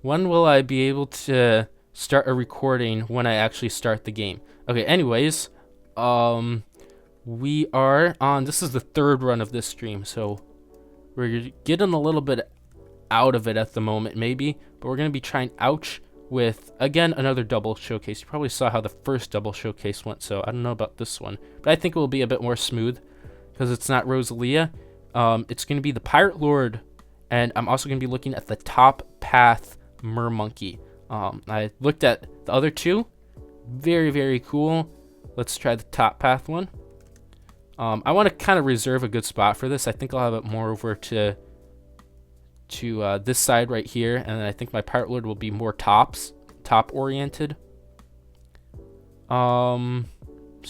When will I be able to start a recording when I actually start the game? Okay, anyways, we are on, this is the third run of this stream, so we're getting a little bit out of it at the moment, maybe, but we're going to be trying ouch with, again, another double showcase. You probably saw how the first double showcase went, so I don't know about this one, but I think it will be a bit more smooth because it's not Rosalia. It's going to be the Pirate Lord, and I'm also going to be looking at the top path Mermonkey. I looked at the other two, very, very cool. Let's try the top path one. I want to kind of reserve a good spot for this. I think I'll have it more over to this side right here, and then I think my Pirate Lord will be more top oriented. So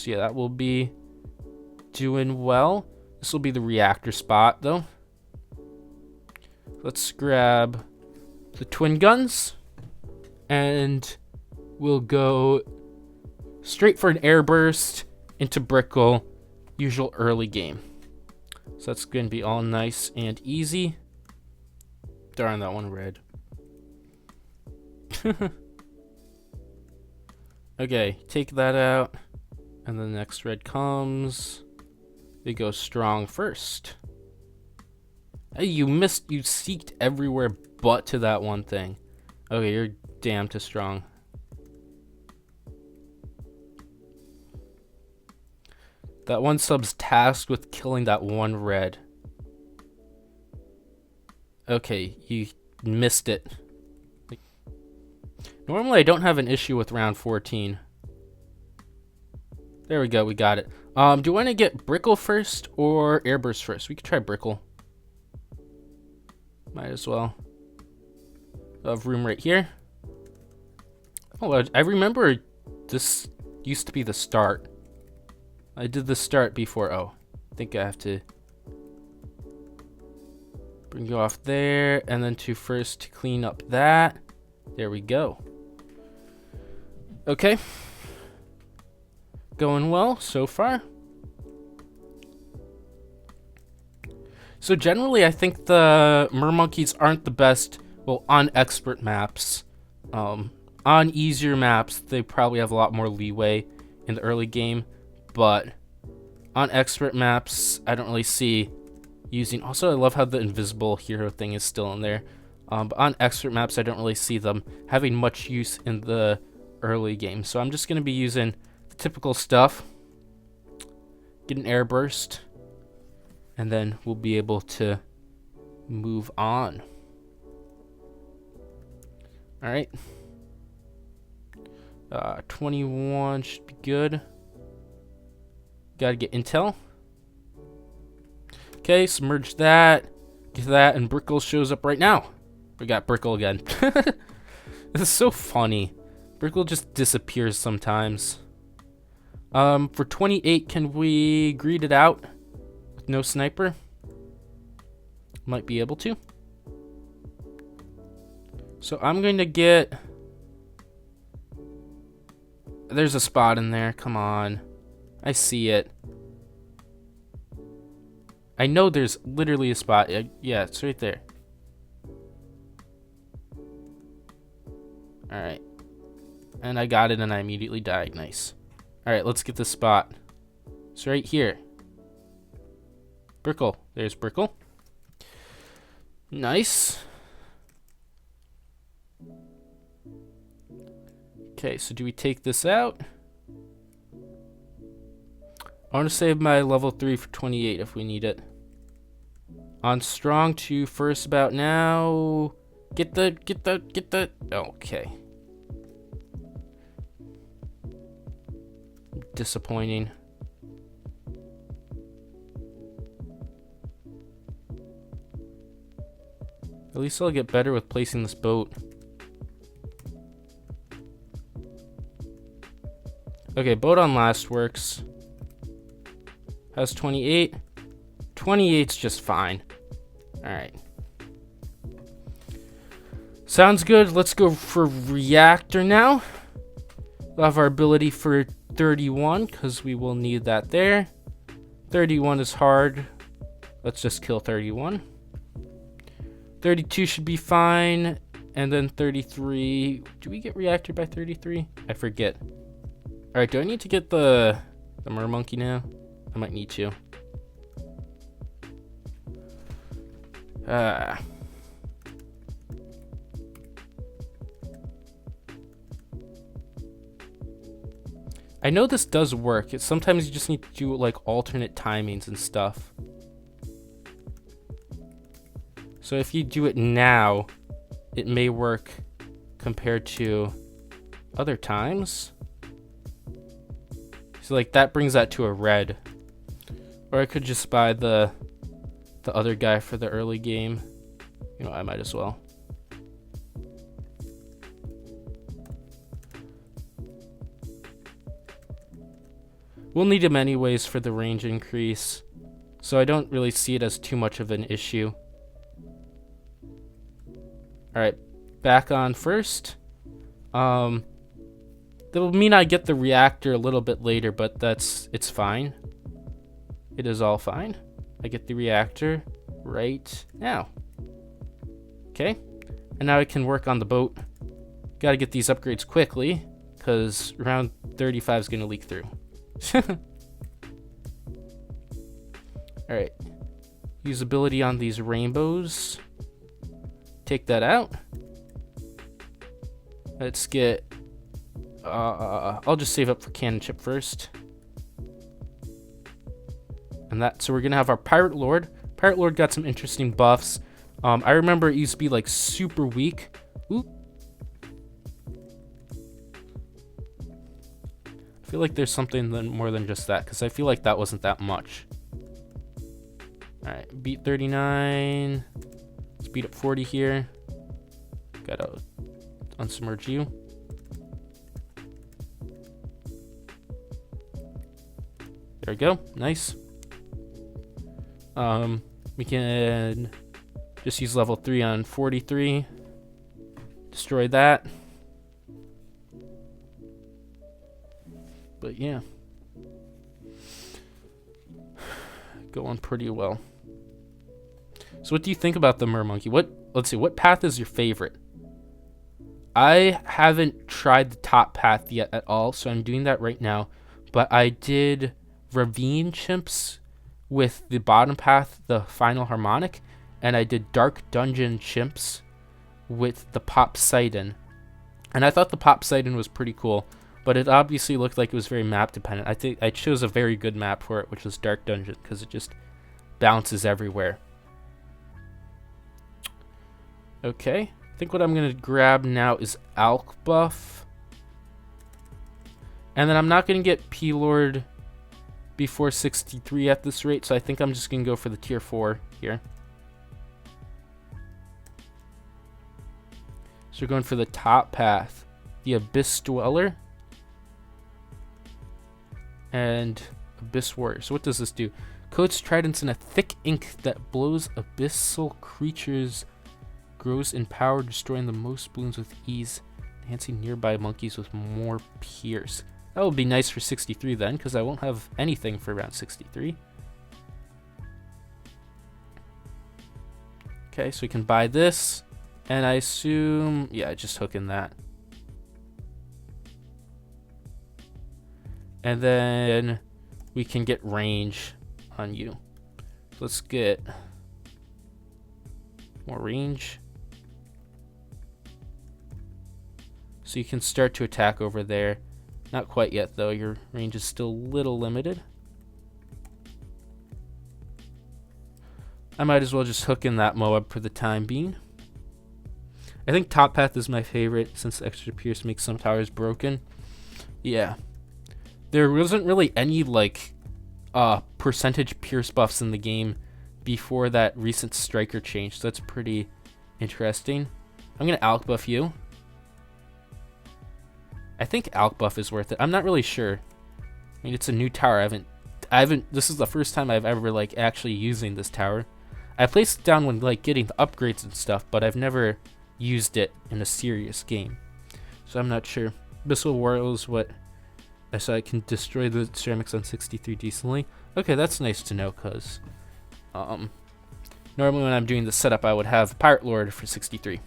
yeah, that will be doing well. This will be the reactor spot though. Let's grab the twin guns and we'll go straight for an air burst into Brickell, usual early game. So that's going to be all nice and easy. Darn, that one red. Okay, take that out, and the next red comes. They go strong first. Hey, you seeked everywhere but to that one thing. Okay, you're damn too strong. That one sub's tasked with killing that one red. Okay, you missed it. Normally I don't have an issue with round 14. There we go, we got it. Do you want to get Brickell first or Airburst first? We could try Brickell. Might as well. I have room right here. Oh, I remember this used to be the start. I did the start before. Oh, I think I have to bring you off there, and then to clean up that. There we go. Okay. Going well so far. So generally, I think the Mermonkeys aren't the best, well, on expert maps. On easier maps, they probably have a lot more leeway in the early game, but on expert maps, I don't really see using. Also, I love how the invisible hero thing is still in there. But on expert maps, I don't really see them having much use in the early game. So I'm just going to be using the typical stuff. Get an air burst. And then we'll be able to move on. Alright. 21 should be good. Gotta get intel. Okay, submerge that. Get that, and Brickell shows up right now. We got Brickell again. This is so funny. Brickell just disappears sometimes. For 28, can we greet it out with no sniper? Might be able to. So I'm going to get... There's a spot in there. Come on. I see it. I know there's literally a spot. Yeah, it's right there. Alright. And I got it and I immediately died. Nice. Alright, let's get the spot. It's right here. Brickell. There's Brickell. Nice. Okay, so do we take this out? I want to save my level 3 for 28 if we need it. On strong to first about now. Get the. Okay. Disappointing. At least I'll get better with placing this boat. Okay, boat on last works. Has 28. 28's just fine. Alright. Sounds good. Let's go for reactor now. We'll have our ability for 31, because we will need that there. 31 is hard. Let's just kill 31. 32 should be fine. And then 33. Do we get reactor by 33? I forget. Alright, do I need to get the Mermonkey now? I might need to. I know this does work. Sometimes you just need to do like alternate timings and stuff. So if you do it now, it may work compared to other times. So like that brings that to a red. Or I could just buy the other guy for the early game. You know, I might as well. We'll need him anyways for the range increase, so I don't really see it as too much of an issue. Alright, back on first. That will mean I get the reactor a little bit later, but it's fine. It is all fine. I get the reactor right now. Okay, and now I can work on the boat. Gotta get these upgrades quickly, because round 35 is gonna leak through. Alright, usability on these rainbows. Take that out. Let's get I'll just save up for cannon chip first. And so we're gonna have our Pirate Lord. Pirate Lord got some interesting buffs. I remember it used to be like super weak. Oop. I feel like there's something more than just that, because I feel like that wasn't that much. Alright, beat 39. Let's beat up 40 here. Gotta unsubmerge you. There we go. Nice. We can just use level 3 on 43. Destroy that. But yeah. Going pretty well. So what do you think about the Mermonkey? Let's see, what path is your favorite? I haven't tried the top path yet at all, so I'm doing that right now. But I did Ravine Chimps with the bottom path, the final harmonic, and I did Dark Dungeon Chimps with the Poseidon. And I thought the Poseidon was pretty cool, but it obviously looked like it was very map dependent. I think I chose a very good map for it, which was Dark Dungeon, because it just bounces everywhere. Okay, I think what I'm going to grab now is Alk buff. And then I'm not going to get P-Lord before 63 at this rate, so I think I'm just going to go for the tier 4 here. So we're going for the top path, the Abyss Dweller and Abyss Warrior. So what does this do? Coats tridents in a thick ink that blows abyssal creatures, grows in power, destroying the most balloons with ease, enhancing nearby monkeys with more pierce. That would be nice for 63 then, because I won't have anything for around 63. Okay, so we can buy this, and I assume, yeah, just hook in that. And then we can get range on you. Let's get more range. So you can start to attack over there. Not quite yet, though. Your range is still a little limited. I might as well just hook in that Moab for the time being. I think top path is my favorite, since extra pierce makes some towers broken. Yeah. There wasn't really any, like, percentage pierce buffs in the game before that recent striker change, so that's pretty interesting. I'm going to Alk buff you. I think Alk buff is worth it. I'm not really sure. I mean, it's a new tower. I haven't. This is the first time I've ever like actually using this tower. I placed it down when like getting the upgrades and stuff, but I've never used it in a serious game, so I'm not sure. Abyssal Warrior is what I saw. I can destroy the ceramics on 63 decently. Okay, that's nice to know, cause normally when I'm doing the setup, I would have Pirate Lord for 63.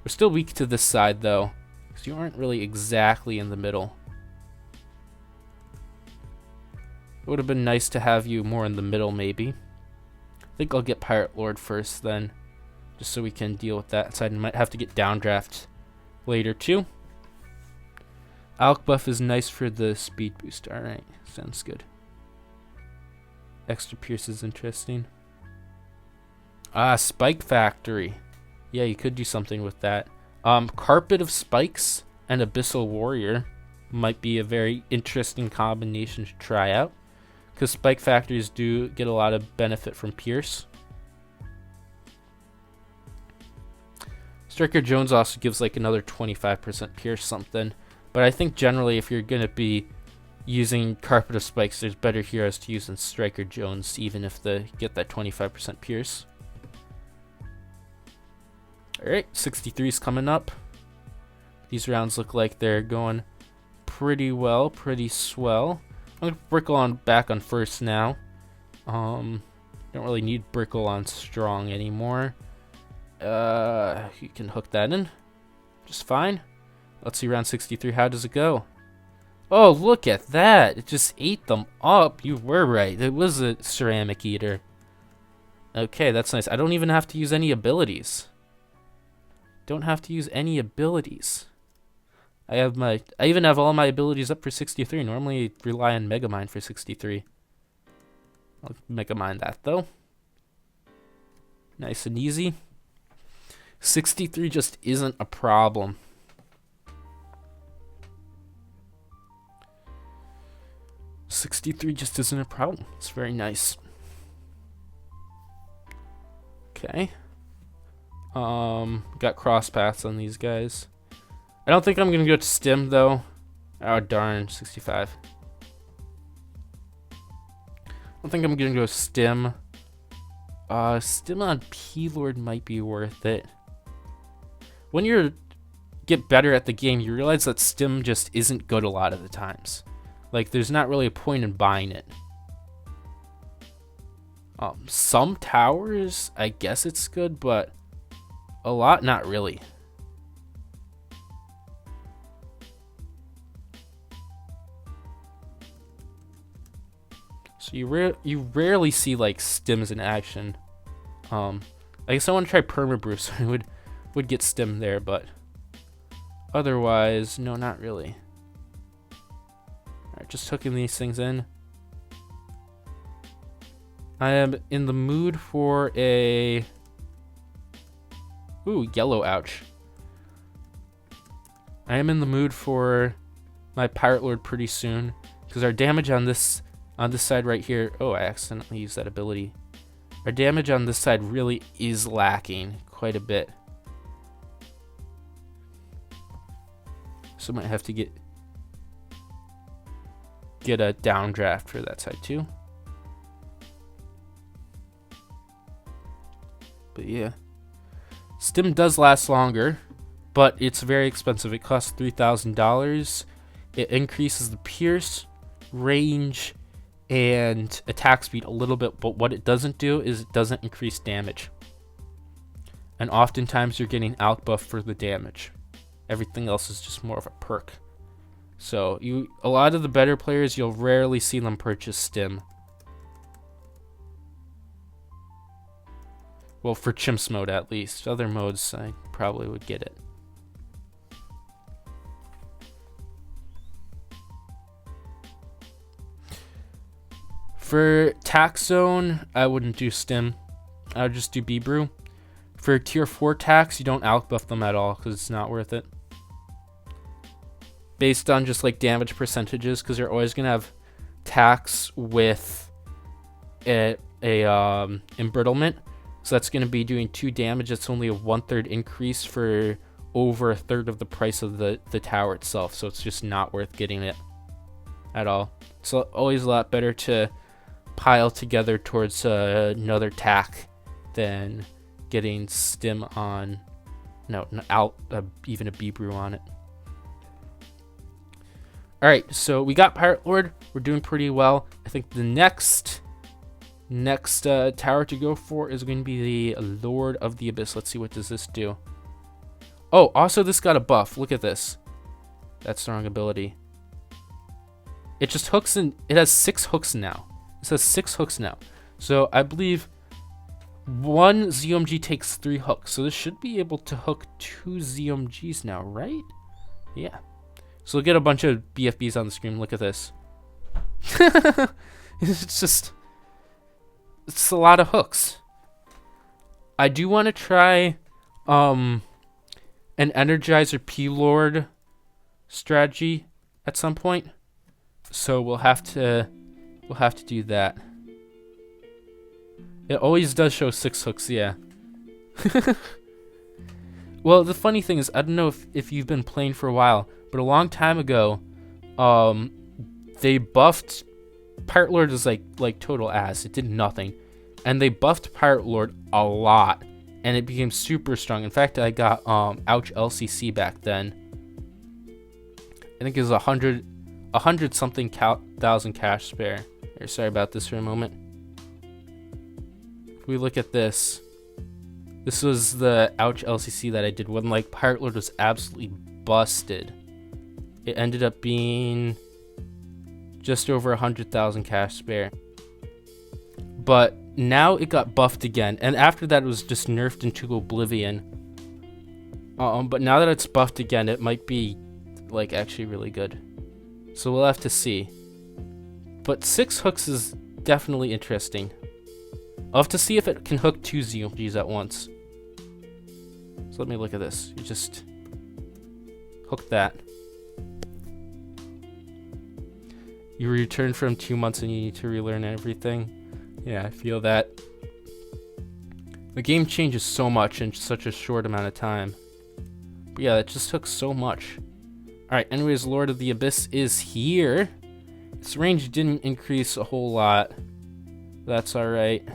We're still weak to this side, though, because you aren't really exactly in the middle. It would have been nice to have you more in the middle, maybe. I think I'll get Pirate Lord first, then, just so we can deal with that side. And might have to get Downdraft later, too. Alk buff is nice for the speed boost. Alright, sounds good. Extra Pierce is interesting. Spike Factory. Yeah, you could do something with that. Carpet of Spikes and Abyssal Warrior might be a very interesting combination to try out, because Spike Factories do get a lot of benefit from Pierce. Striker Jones also gives like another 25% Pierce something, but I think generally if you're going to be using Carpet of Spikes, there's better heroes to use than Striker Jones, even if they get that 25% Pierce. Alright, 63's coming up. These rounds look like they're going pretty well, pretty swell. I'm going to Brickell on back on first now. Don't really need Brickell on strong anymore. You can hook that in just fine. Let's see round 63. How does it go? Oh, look at that. It just ate them up. You were right. It was a ceramic eater. Okay, that's nice. I don't even have to use any abilities. Don't have to use any abilities. I even have all my abilities up for 63. Normally I rely on Megamind for 63. I'll Megamind that though. Nice and easy. 63 just isn't a problem. $63 just isn't a problem. It's very nice. Okay. Got cross paths on these guys. I don't think I'm gonna go to Stim though. Oh darn, 65. I don't think I'm gonna go Stim. Stim on P-Lord might be worth it. When you get better at the game, you realize that Stim just isn't good a lot of the times. Like, there's not really a point in buying it. Some towers, I guess it's good, but a lot, not really. So you rarely see like stims in action. I guess I want to try Permabrew, so I would get stim there, but otherwise, no, not really. Alright, just hooking these things in. I am in the mood for a... Ooh, yellow, ouch. I am in the mood for my Pirate Lord pretty soon, because our damage on this side right here... Oh, I accidentally used that ability. Our damage on this side really is lacking quite a bit. So I might have to get a downdraft for that side too. But yeah. Stim does last longer, but it's very expensive. It costs $3,000. It increases the pierce, range, and attack speed a little bit, but what it doesn't do is it doesn't increase damage. And oftentimes you're getting out buff for the damage. Everything else is just more of a perk. So a lot of the better players, you'll rarely see them purchase Stim. Well, for Chimps mode at least. Other modes, I probably would get it. For Tax Zone, I wouldn't do Stim. I would just do B-Brew. For Tier 4 Tax, you don't alk buff them at all because it's not worth it. Based on just like damage percentages, because you're always going to have Tax with a embrittlement. So that's going to be doing 2 damage. It's only a 1/3 increase for over 1/3 of the price of the tower itself. So it's just not worth getting it at all. It's always a lot better to pile together towards another tack than getting Stim on, even a B-Brew on it. Alright, so we got Pirate Lord. We're doing pretty well. I think the next tower to go for is going to be the Lord of the Abyss. Let's see, what does this do? Oh, also this got a buff. Look at this. That's the wrong ability. It just hooks in. It has 6 hooks now. It says 6 hooks now. So I believe one ZOMG takes 3 hooks. So this should be able to hook 2 ZOMGs now, right? Yeah. So we'll get a bunch of BFBs on the screen. Look at this. It's a lot of hooks. I do want to try an Energizer P-Lord strategy at some point. So we'll have to do that. It always does show 6 hooks, yeah. Well, the funny thing is, I don't know if you've been playing for a while, but a long time ago, they buffed Pirate Lord was like total ass. It did nothing. And they buffed Pirate Lord a lot, and it became super strong. In fact, I got Ouch LCC back then. I think it was 100 something thousand cash spare. Here, sorry about this for a moment. If we look at this, this was the Ouch LCC that I did when like Pirate Lord was absolutely busted. It ended up being just over 100,000 cash spare. But now it got buffed again, and after that it was just nerfed into oblivion. But now that it's buffed again, it might be like actually really good. So we'll have to see. But 6 hooks is definitely interesting. I'll have to see if it can hook 2 ZOMGs at once. So let me look at this. You just hook that. You return from 2 months and you need to relearn everything. Yeah, I feel that. The game changes so much in such a short amount of time. But yeah, that just took so much. Alright, anyways, Lord of the Abyss is here. Its range didn't increase a whole lot. That's alright.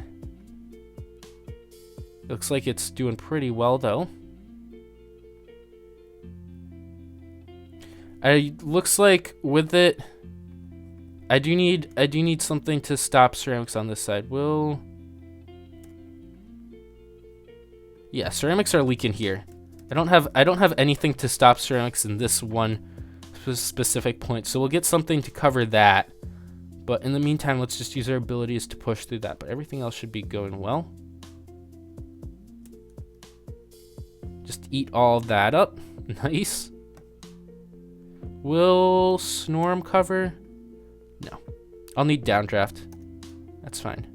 Looks like it's doing pretty well, though. Looks like with it, I do need something to stop ceramics on this side. Yeah, ceramics are leaking here. I don't have anything to stop ceramics in this one specific point, so we'll get something to cover that. But in the meantime, let's just use our abilities to push through that. But everything else should be going well. Just eat all of that up. Nice. Will Snorm cover? No. I'll need downdraft. That's fine.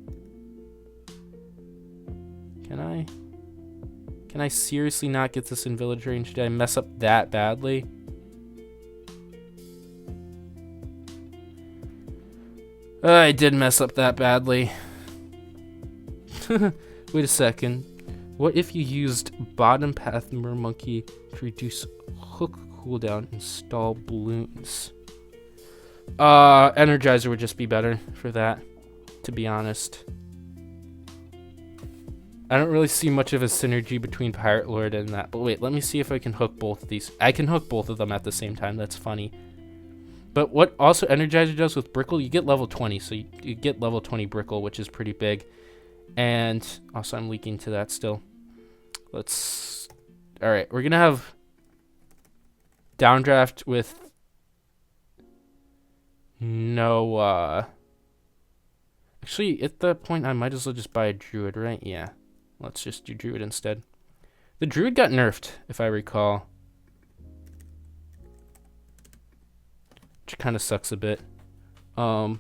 Can I seriously not get this in village range? Did I mess up that badly? I did mess up that badly. Wait a second. What if you used bottom path Mermonkey to reduce hook cooldown and stall balloons? Energizer would just be better for that, to be honest. I don't really see much of a synergy between Pirate Lord and that. But wait, let me see if I can hook both of these. I can hook both of them at the same time. That's funny. But what also Energizer does with Brickell, you get level 20. So you get level 20 Brickell, which is pretty big. And also I'm leaking to that still. Alright, we're going to have downdraft with no, actually, at that point, I might as well just buy a Druid, right? Yeah. Let's just do Druid instead. The Druid got nerfed, if I recall. Which kind of sucks a bit. But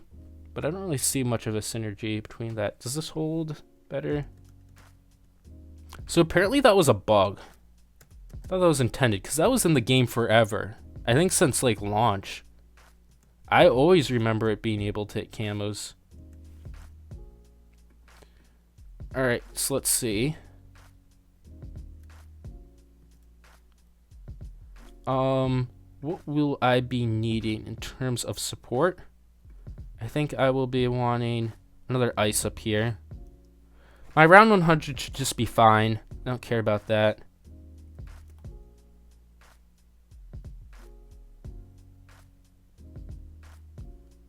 I don't really see much of a synergy between that. Does this hold better? So apparently that was a bug. I thought that was intended, because that was in the game forever. I think since, like, launch. I always remember it being able to hit camos. Alright, so let's see. What will I be needing in terms of support? I think I will be wanting another ice up here. My round 100 should just be fine. I don't care about that.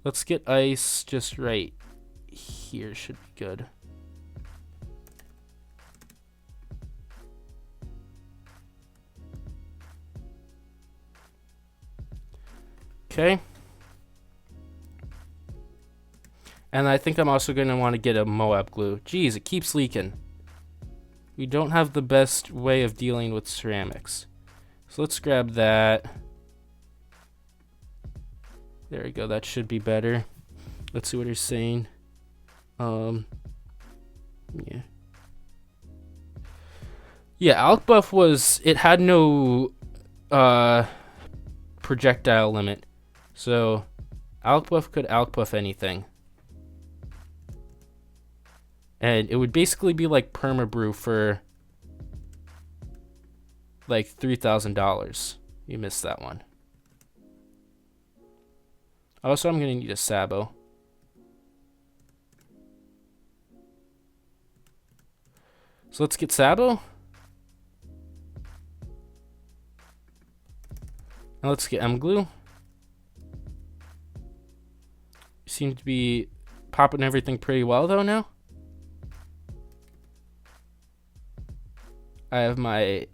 Let's get ice just right here. Should be good. Okay. And I think I'm also going to want to get a Moab glue. Jeez, it keeps leaking. We don't have the best way of dealing with ceramics. So let's grab that. There we go. That should be better. Let's see what he's saying. Yeah. Yeah, Alkbuff was... It had no projectile limit. So Alkbuff could Alkbuff anything. And it would basically be like Permabrew for like $3,000. You missed that one. Also, I'm going to need a Sabo. So let's get Sabo. Now let's get M-Glue. Seem to be popping everything pretty well though now. I have my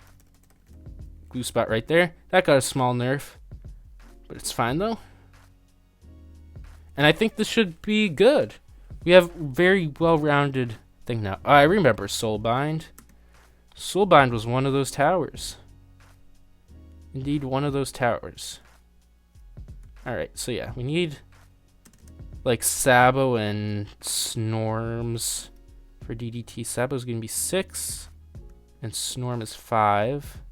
glue spot right there. That got a small nerf, but it's fine though. And I think this should be good. We have very well-rounded thing now. Oh, I remember Soulbind. Soulbind was one of those towers. Indeed, one of those towers. Alright, so yeah, we need like Sabo and Snorms for DDT. Sabo's gonna be 6. And Snorm is 5.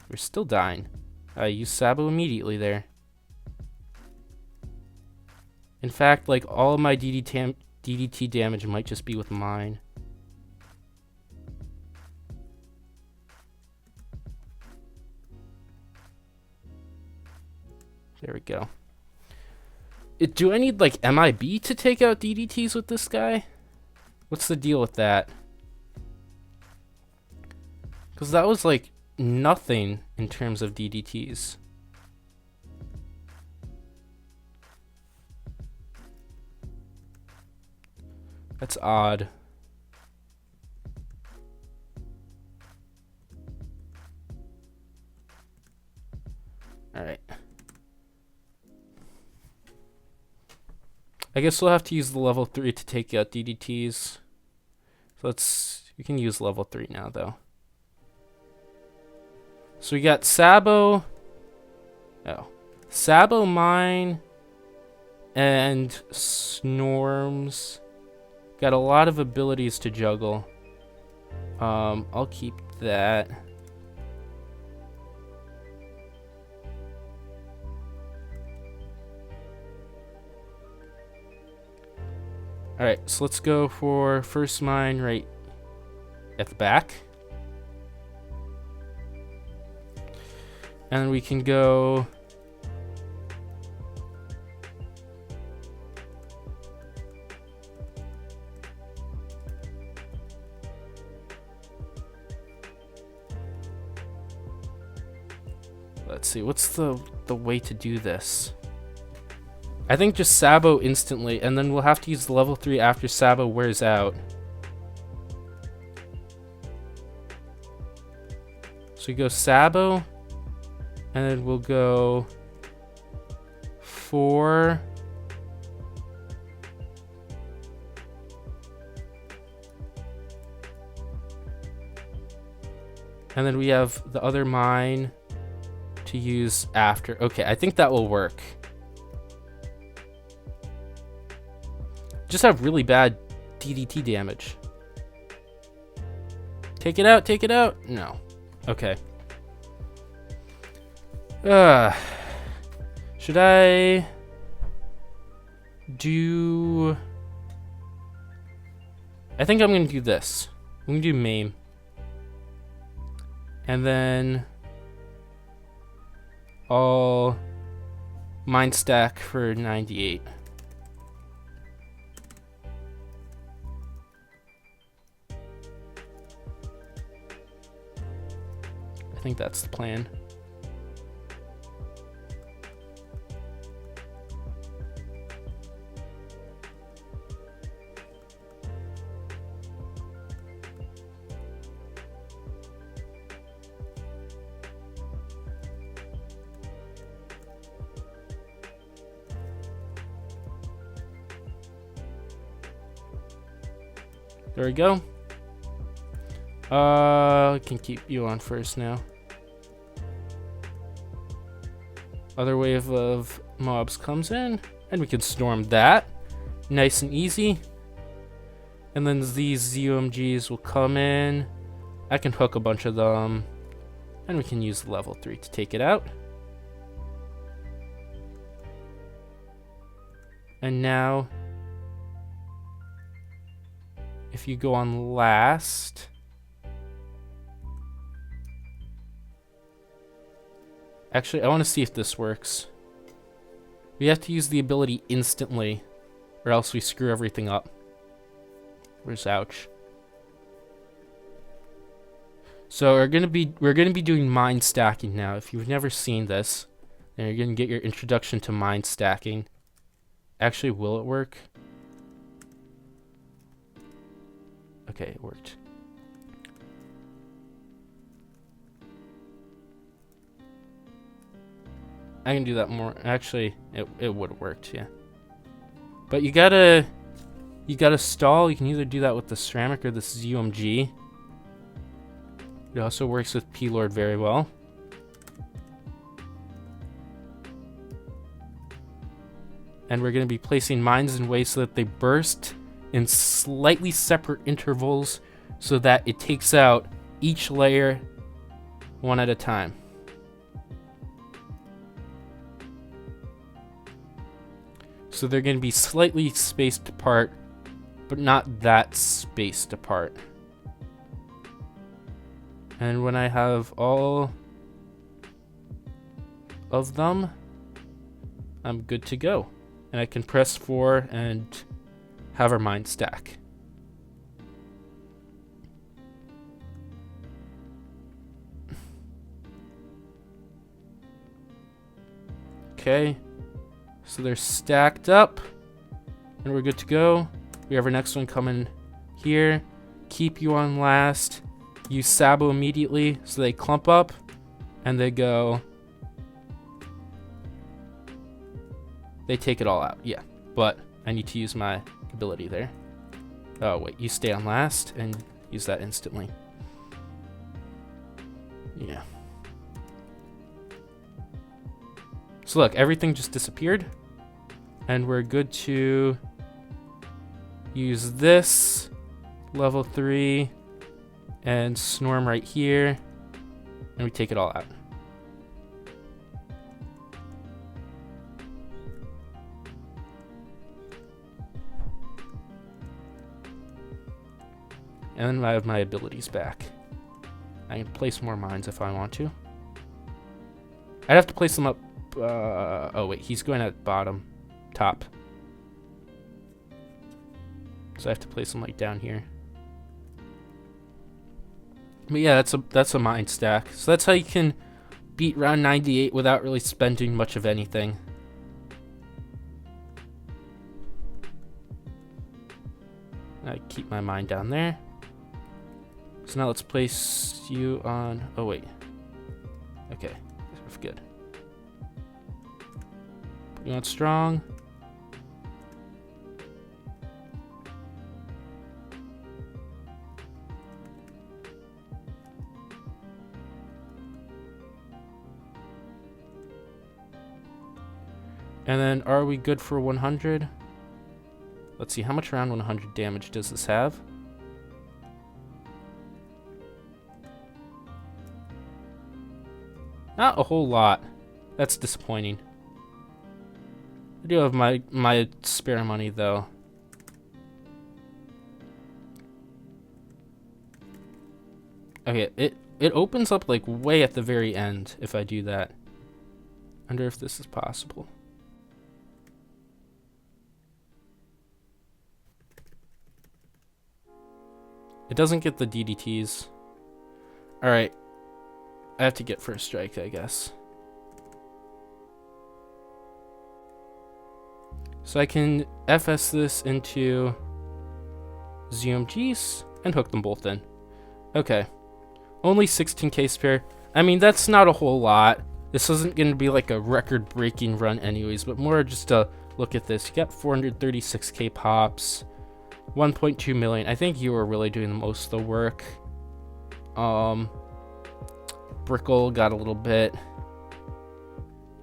We're still dying. I use Sabo immediately there. In fact, like all of my DDT damage might just be with mine. There we go. Do I need like MIB to take out DDTs with this guy? What's the deal with that? Because that was like nothing in terms of DDTs. That's odd. Alright. I guess we'll have to use the level 3 to take out DDTs. So we can use level 3 now though. So we got Sabo. Oh. Sabo, mine, and Snorms. Got a lot of abilities to juggle. I'll keep that. Alright, so let's go for first mine right at the back. And we can go... Let's see, what's the way to do this? I think just Sabo instantly, and then we'll have to use the level 3 after Sabo wears out. So we go Sabo, and then we'll go 4. And then we have the other mine to use after. Okay, I think that will work. Just have really bad DDT damage. Take it out, take it out. No. Okay. Should I do... I think I'm gonna do this. I'm gonna do Maim. And then I'll Mind Stack for 98. I think that's the plan. There we go. I can keep you on first now. Other wave of mobs comes in, and we can storm that. Nice and easy. And then these ZOMGs will come in. I can hook a bunch of them. And we can use level 3 to take it out. And now, if you go on last, actually, I want to see if this works. We have to use the ability instantly, or else we screw everything up. Where's ouch? So we're gonna be doing mine stacking now. If you've never seen this, then you're gonna get your introduction to mine stacking. Actually, will it work? Okay, it worked. I can do that more. Actually, it would have worked, yeah. But you gotta stall. You can either do that with the ceramic or the ZOMG. It also works with P-Lord very well. And we're going to be placing mines in ways so that they burst in slightly separate intervals so that it takes out each layer one at a time. So they're going to be slightly spaced apart, but not that spaced apart. And when I have all of them, I'm good to go. And I can press 4 and have our mine stack. Okay, so they're stacked up, and we're good to go. We have our next one coming here. Keep you on last. Use Sabo immediately, so they clump up, and they go. They take it all out, yeah. But I need to use my ability there. Oh wait, you stay on last and use that instantly. Yeah. So look, everything just disappeared, and we're good to use this level 3 and Snorm right here, and we take it all out. And then I have my abilities back. I can place more mines if I want to. I'd have to place them up. Oh wait, he's going at bottom, top. So I have to place them like down here. But yeah, that's a mine stack. So that's how you can beat round 98 without really spending much of anything. I keep my mine down there. So now let's place you on. Oh wait. Okay, that's good. Put you on strong. And then, are we good for 100? Let's see, how much around 100 damage does this have? Not a whole lot. That's disappointing. I do have my spare money, though. Okay, it opens up, like, way at the very end if I do that. Wonder if this is possible. It doesn't get the DDTs. Alright. I have to get first strike, I guess. So I can FS this into ZOMGs and hook them both in. Okay. Only 16k spare. I mean, that's not a whole lot. This isn't going to be like a record-breaking run anyways, but more just to look at this. You got 436k pops. 1.2 million. I think you were really doing most of the work. Brickell got a little bit,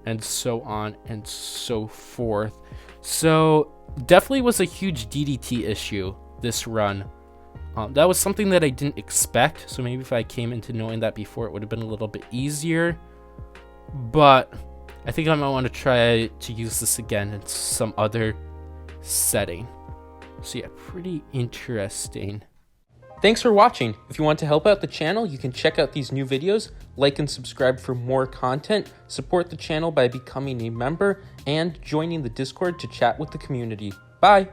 and so on and so forth. So definitely was a huge DDT issue this run. That was something that I didn't expect, so maybe if I came into knowing that before, it would have been a little bit easier. But I think I might want to try to use this again in some other setting. So yeah, pretty interesting. Thanks for watching. If you want to help out the channel, you can check out these new videos, like and subscribe for more content, support the channel by becoming a member, and joining the Discord to chat with the community. Bye!